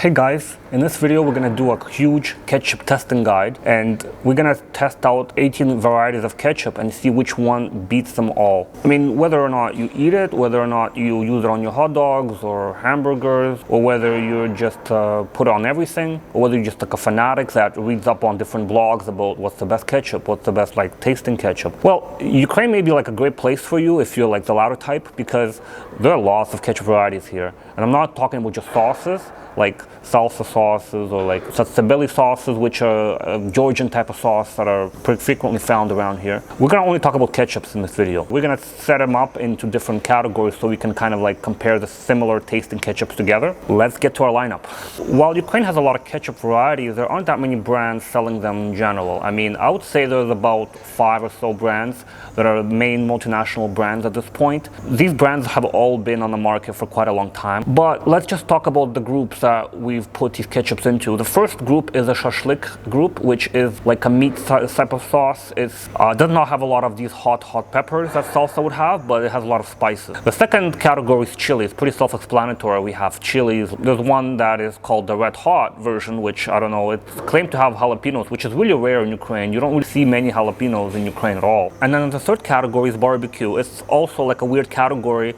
Hey guys, in this video we're gonna do a huge ketchup testing guide, and we're gonna test out 18 varieties of ketchup and see which one beats them all. I mean, whether or not you eat it, whether or not you use it on your hot dogs or hamburgers, or whether you just put it on everything, or whether you're just like a fanatic that reads up on different blogs about what's the best ketchup, what's the best like tasting ketchup. Well, Ukraine may be like a great place for you if you're like the latter type, because there are lots of ketchup varieties here. And I'm not talking about just sauces, like salsa sauces or like tzatziki sauces, which are a Georgian type of sauce that are pretty frequently found around here. We're gonna only talk about ketchups in this video. We're gonna set them up into different categories so we can kind of like compare the similar tasting ketchups together. Let's get to our lineup. While Ukraine has a lot of ketchup varieties, there aren't that many brands selling them in general. I mean, I would say there's about 5 or so brands that are main multinational brands at this point. These brands have all been on the market for quite a long time, but let's just talk about the groups that we've put these ketchups into. The first group is a Shashlik group, which is like a meat type of sauce. It does not have a lot of these hot peppers that salsa would have, but it has a lot of spices. The second category is chilies. Pretty self-explanatory. We have chilies. There's one that is called the red hot version, which I don't know, it's claimed to have jalapenos, which is really rare in Ukraine. You don't really see many jalapenos in Ukraine at all. And then the third category is barbecue. It's also like a weird category.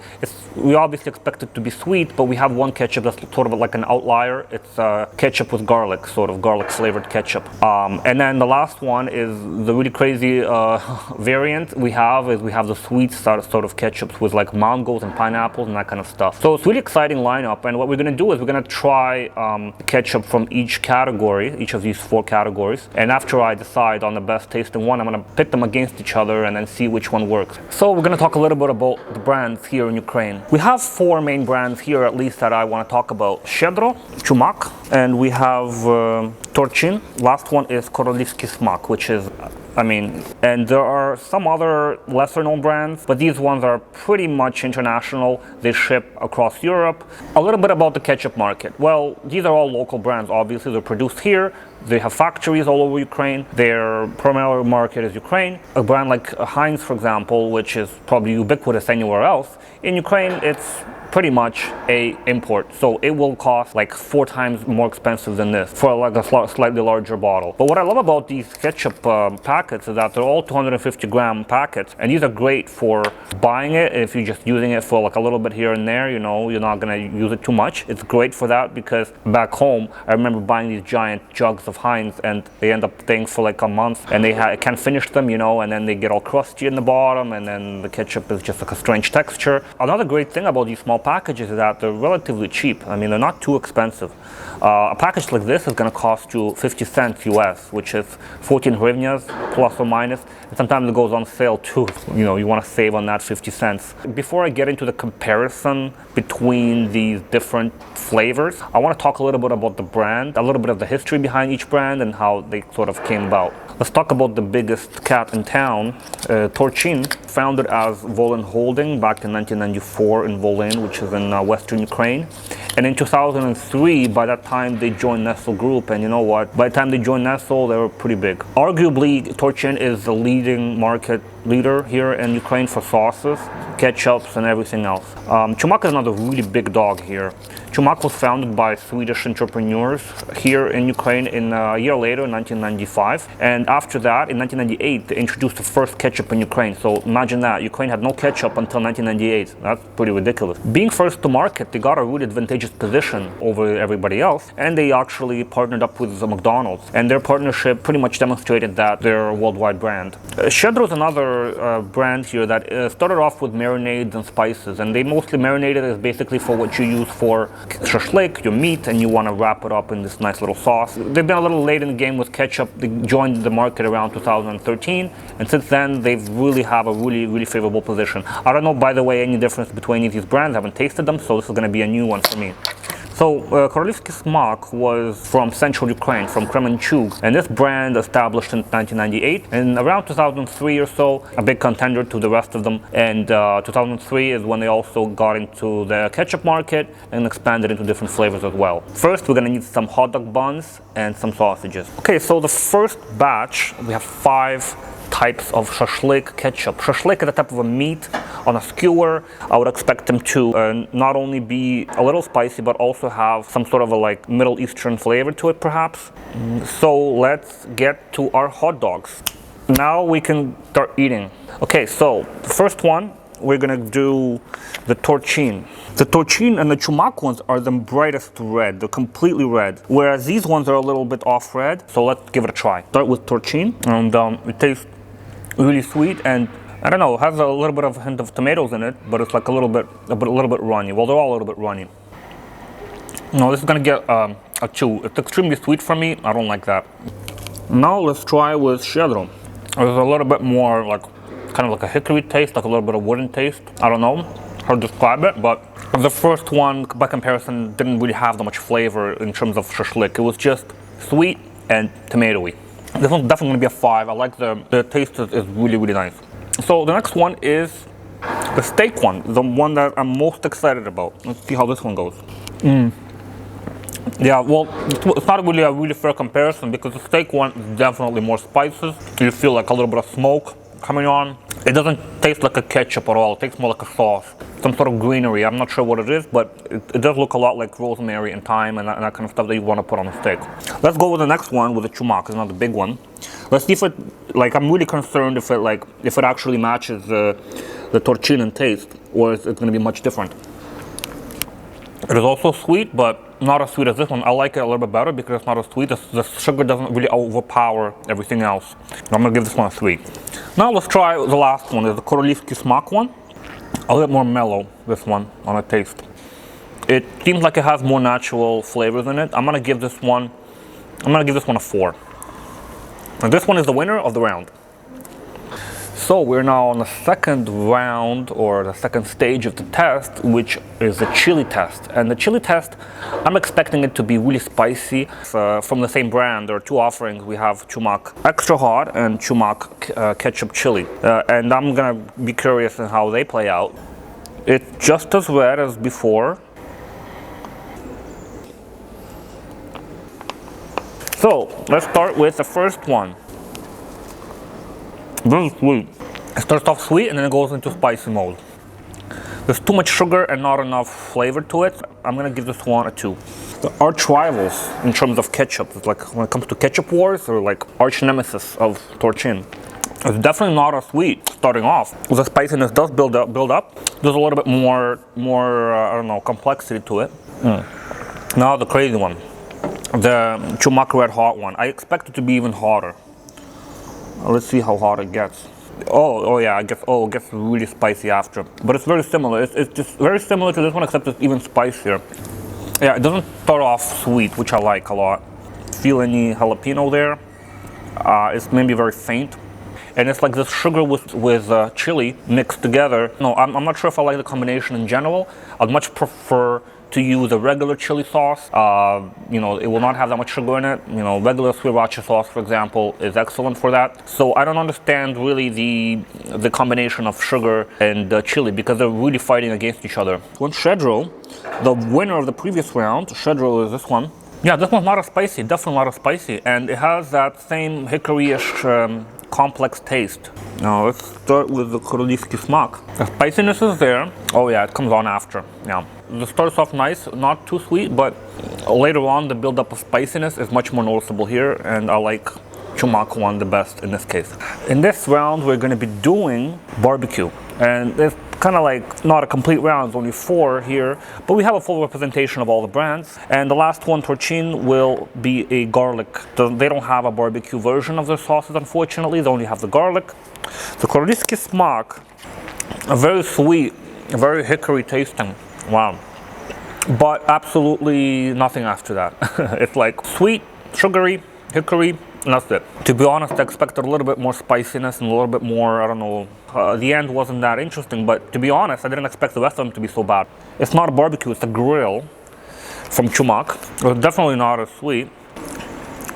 We obviously expect it to be sweet, but we have one ketchup that's sort of like an outlier. It's ketchup with garlic, sort of garlic flavored ketchup. And then the last one is the really crazy variant we have the sweet sort of ketchups with like mangoes and pineapples and that kind of stuff. So it's really exciting lineup, and what we're gonna do is we're gonna try ketchup from each category, each of these 4 categories, and after I decide on the best tasting one, I'm gonna pit them against each other and then see which one works. So we're gonna talk a little bit about the brands here in Ukraine. We have 4 main brands here, at least, that I want to talk about. Щедро, Чумак, and we have Torchin. Last one is Korolivsky Smak, which is, and there are some other lesser known brands, but these ones are pretty much international. They ship across Europe. A little bit about the ketchup market. Well, these are all local brands, obviously. They're produced here. They have factories all over Ukraine. Their primary market is Ukraine. A brand like Heinz, for example, which is probably ubiquitous anywhere else, in Ukraine it's pretty much a import, so it will cost like 4 times more expensive than this for like a slightly larger bottle. But what I love about these ketchup packets is that they're all 250 gram packets, and these are great for buying it if you're just using it for like a little bit here and there. You know, you're not gonna use it too much. It's great for that, because back home I remember buying these giant jugs of Heinz, and they end up staying for like a month, and they can't finish them, you know, and then they get all crusty in the bottom, and then the ketchup is just like a strange texture. Another great thing about these small packages is that they're relatively cheap. I mean, they're not too expensive. A package like this is going to cost you 50 cents US, which is 14 hryvnias plus or minus, and sometimes it goes on sale too. You know, you want to save on that 50 cents. Before I get into the comparison between these different flavors, I want to talk a little bit about the brand, a little bit of the history behind each brand and how they sort of came about. Let's talk about the biggest cat in town, Torchin, founded as Volyn Holding back in 1994 in Volyn, which is in western Ukraine. And in 2003, by that time, they joined Nestle Group, and you know what? By the time they joined Nestle, they were pretty big. Arguably, Torchin is the leading market leader here in Ukraine for sauces, ketchups, and everything else. Чумак is another really big dog here. Чумак was founded by Swedish entrepreneurs here in Ukraine a year later, in 1995. And after that, in 1998, they introduced the first ketchup in Ukraine. So imagine that. Ukraine had no ketchup until 1998. That's pretty ridiculous. Being first to market, they got a really advantageous position over everybody else. And they actually partnered up with McDonald's. And their partnership pretty much demonstrated that they're a worldwide brand. Щедро is another brand here that started off with marinades and spices. And they mostly marinated as basically for what you use for shashlik, your meat, and you want to wrap it up in this nice little sauce. They've been a little late in the game with ketchup. They joined the market around 2013, and since then they've really have a really favorable position. I don't know, by the way, any difference between any of these brands. I haven't tasted them, so this is going to be a new one for me. So Korolivsky Smak was from central Ukraine, from Kremenchuk, and this brand established in 1998, and around 2003 or so, a big contender to the rest of them, and 2003 is when they also got into the ketchup market and expanded into different flavors as well. First, we're going to need some hot dog buns and some sausages. Okay, so the first batch, we have 5 types of shashlik ketchup. Shashlik is a type of a meat on a skewer. I would expect them to not only be a little spicy, but also have some sort of a like Middle Eastern flavor to it, perhaps. So let's get to our hot dogs. Now we can start eating. Okay, so the first one, we're gonna do the torchin. The torchin and the chumak ones are the brightest red. They're completely red. Whereas these ones are a little bit off red. So let's give it a try. Start with torchin, and it tastes really sweet, and I don't know, it has a little bit of a hint of tomatoes in it, but it's like a little bit runny. Well, they're all a little bit runny. No, this is gonna get a 2. It's extremely sweet for me. I don't like that. Now let's try with shedro. There's a little bit more like kind of like a hickory taste, like a little bit of wooden taste. I don't know how to describe it, but the first one, by comparison, didn't really have that much flavor in terms of shashlik. It was just sweet and tomatoey. This one's definitely gonna be a 5. I like the taste is really, really nice. So the next one is the steak one, the one that I'm most excited about. Let's see how this one goes. Yeah, well, it's not really a really fair comparison because the steak one is definitely more spices. You feel like a little bit of smoke coming on. It doesn't taste like a ketchup at all. It tastes more like a sauce, some sort of greenery. I'm not sure what it is, but it does look a lot like rosemary and thyme and that kind of stuff that you want to put on a steak. Let's go with the next one with the chumak. It's not the big one. Let's see if it, like, I'm really concerned if it actually matches the torchin in taste, or it's going to be much different. It is also sweet, but not as sweet as this one. I like it a little bit better because it's not as sweet. The sugar doesn't really overpower everything else. I'm gonna give this one a 3. Now let's try the last one, is the korolivsky smak one. A little bit more mellow, this one, on a taste. It seems like it has more natural flavors in it. I'm gonna give this one a 4. And this one is the winner of the round. So we're now on the second round, or the second stage of the test, which is the chili test. And the chili test, I'm expecting it to be really spicy. From the same brand, there are 2 offerings. We have chumak extra hot and chumak ketchup chili. And I'm gonna be curious in how they play out. It's just as red as before. So let's start with the first one. Very sweet. It starts off sweet and then it goes into spicy mode. There's too much sugar and not enough flavor to it. I'm gonna give this one a 2. The arch rivals in terms of ketchup, it's like when it comes to ketchup wars, or like arch nemesis of torchin. It's definitely not as sweet starting off. The spiciness does build up. There's a little bit more I don't know, complexity to it. Now the crazy one, the chumak red hot one. I expect it to be even hotter. Let's see how hot it gets. Oh yeah, it gets really spicy after. But it's very similar. It's just very similar to this one, except it's even spicier. Yeah, it doesn't start off sweet, which I like a lot. Feel any jalapeno there? It's maybe very faint. And it's like this sugar with chili mixed together. No, I'm not sure if I like the combination in general. I'd much prefer to use a regular chili sauce. You know, it will not have that much sugar in it. You know, regular sriracha sauce, for example, is excellent for that. So I don't understand really the combination of sugar and chili, because they're really fighting against each other. One shedro, the winner of the previous round, shedro is this one. Yeah, this one's not as spicy, definitely not as spicy, and it has that same hickory-ish complex taste. Now let's start with the korolivsky smak. The spiciness is there. Oh yeah, it comes on after. Yeah, it starts off nice, not too sweet, but later on the build-up of spiciness is much more noticeable here, and I like chumak one the best in this case. In this round, we're going to be doing barbecue, and it's kind of like not a complete round, it's only 4 here, but we have a full representation of all the brands. And the last one, torchin, will be a garlic. They don't have a barbecue version of their sauces, unfortunately. They only have the garlic. The korolivsky smak, very sweet, very hickory tasting. Wow. But absolutely nothing after that. It's like sweet, sugary, hickory, and that's it. To be honest, I expected a little bit more spiciness and a little bit more, I don't know, the end wasn't that interesting, but to be honest, I didn't expect the rest of them to be so bad. It's not a barbecue, it's a grill from chumak. It's definitely not as sweet.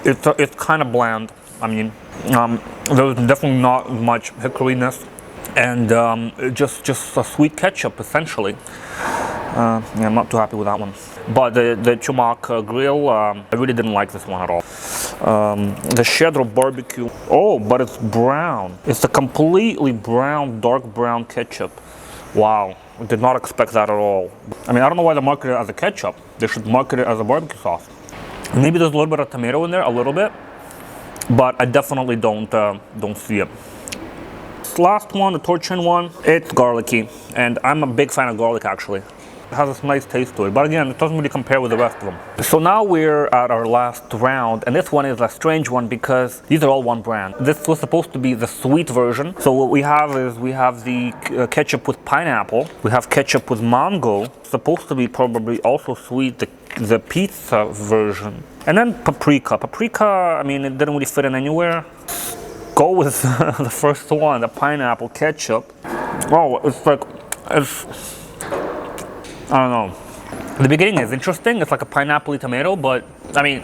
It's kind of bland. I mean, there's definitely not much hickoryness, and just a sweet ketchup, essentially. Yeah, I'm not too happy with that one. But the chumak grill, I really didn't like this one at all. The cheddar barbecue. Oh, but it's brown. It's a completely brown, dark brown ketchup. Wow, I did not expect that at all. I mean, I don't know why they market it as a ketchup. They should market it as a barbecue sauce. Maybe there's a little bit of tomato in there, a little bit, but I definitely don't see it. This last one, the torchin one, it's garlicky, and I'm a big fan of garlic actually. It has this nice taste to it, but again, it doesn't really compare with the rest of them. So now we're at our last round, and this one is a strange one because these are all one brand. This was supposed to be the sweet version. So what we have is we have the ketchup with pineapple, we have ketchup with mango, supposed to be probably also sweet, the pizza version, and then paprika. Paprika, I mean, it didn't really fit in anywhere. Go with the first one, the pineapple ketchup. Oh, I don't know. The beginning is interesting. It's like a pineapple tomato, but I mean,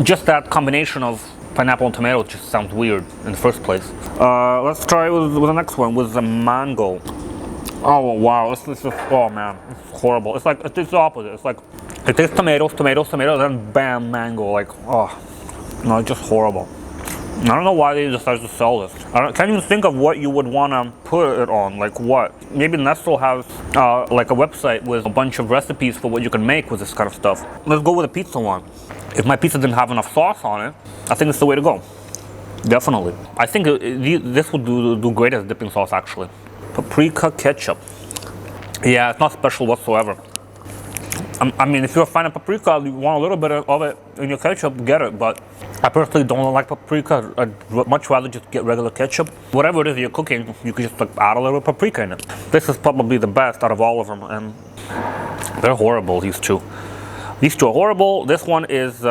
just that combination of pineapple and tomato just sounds weird in the first place. Let's try with the next one, with the mango. Oh wow, oh man, it's horrible. It's like, it's the opposite. It's like, it tastes tomatoes, then bam, mango. Like, oh, no, it's just horrible. I don't know why they decided to sell this. I can't even think of what you would want to put it on. Like what? Maybe Nestle has like a website with a bunch of recipes for what you can make with this kind of stuff. Let's go with a pizza one. If my pizza didn't have enough sauce on it, I think it's the way to go. Definitely. I think this would do great as dipping sauce actually. Paprika ketchup. Yeah, it's not special whatsoever. I mean, if you're a fan of paprika, you want a little bit of it in your ketchup, get it. But I personally don't like paprika. I'd much rather just get regular ketchup. Whatever it is you're cooking, you could just like add a little paprika in it. This is probably the best out of all of them, and they're horrible, these two. These two are horrible. This one is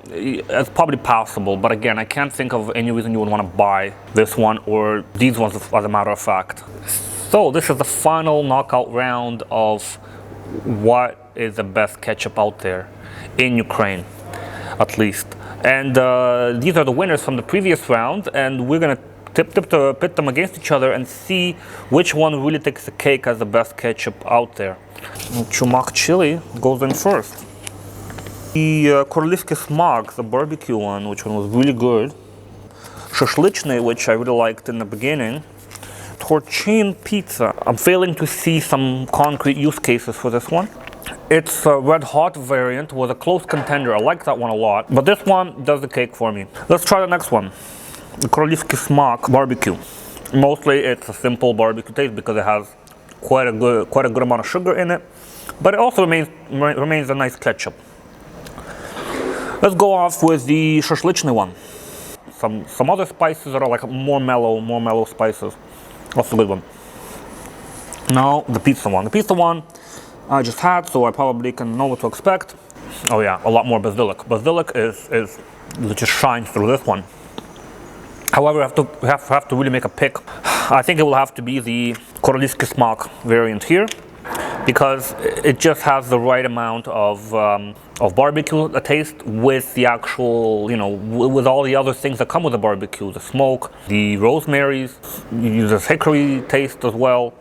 it's probably passable, but again, I can't think of any reason you would want to buy this one or these ones as a matter of fact. So this is the final knockout round of what is the best ketchup out there in Ukraine, at least. And these are the winners from the previous round, and we're gonna pit them against each other and see which one really takes the cake as the best ketchup out there. Chumak chili goes in first. The Korolivsky Smak, the barbecue one, which one was really good. Shashlichny, which I really liked in the beginning. Torchin pizza. I'm failing to see some concrete use cases for this one. It's a red hot variant with a close contender. I like that one a lot, but this one does the cake for me. Let's try the next one. The Korolivsky Smak barbecue. Mostly it's a simple barbecue taste because it has quite a good amount of sugar in it, but it also remains a nice ketchup. Let's go off with the Shashlichny one. Some other spices that are like more mellow spices. That's a good one. Now the pizza one. The pizza one I just had, so I probably can know what to expect. Oh yeah, a lot more basilic. Basilic is just shines through this one. However, I have to really make a pick. I think it will have to be the Korolivsky Smak variant here, because it just has the right amount of barbecue taste with the actual, you know, with all the other things that come with the barbecue, the smoke, the rosemary's, the hickory taste as well.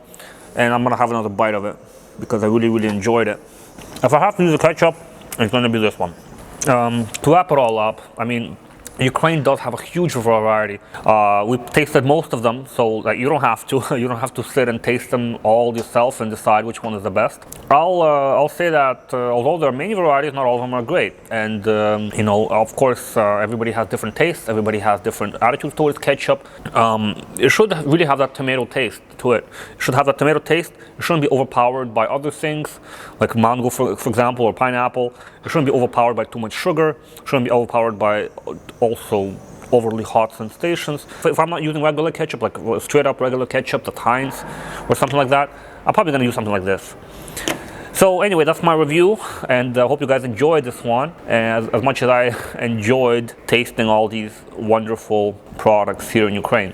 And I'm gonna have another bite of it because I really enjoyed it. If I have to use a ketchup, it's gonna be this one. To wrap it all up, I mean, Ukraine does have a huge variety. We've tasted most of them, so that you don't have to. You don't have to sit and taste them all yourself and decide which one is the best. I'll say that although there are many varieties, not all of them are great. And you know, of course, everybody has different tastes. Everybody has different attitudes towards ketchup. It should really have that tomato taste to it. It should have that tomato taste. It shouldn't be overpowered by other things, like mango, for example, or pineapple. It shouldn't be overpowered by too much sugar. It shouldn't be overpowered by also overly hot sensations. If I'm not using regular ketchup, like straight up regular ketchup, the Heinz or something like that, I'm probably gonna use something like this. So anyway, that's my review, and I hope you guys enjoyed this one as much as I enjoyed tasting all these wonderful products here in Ukraine.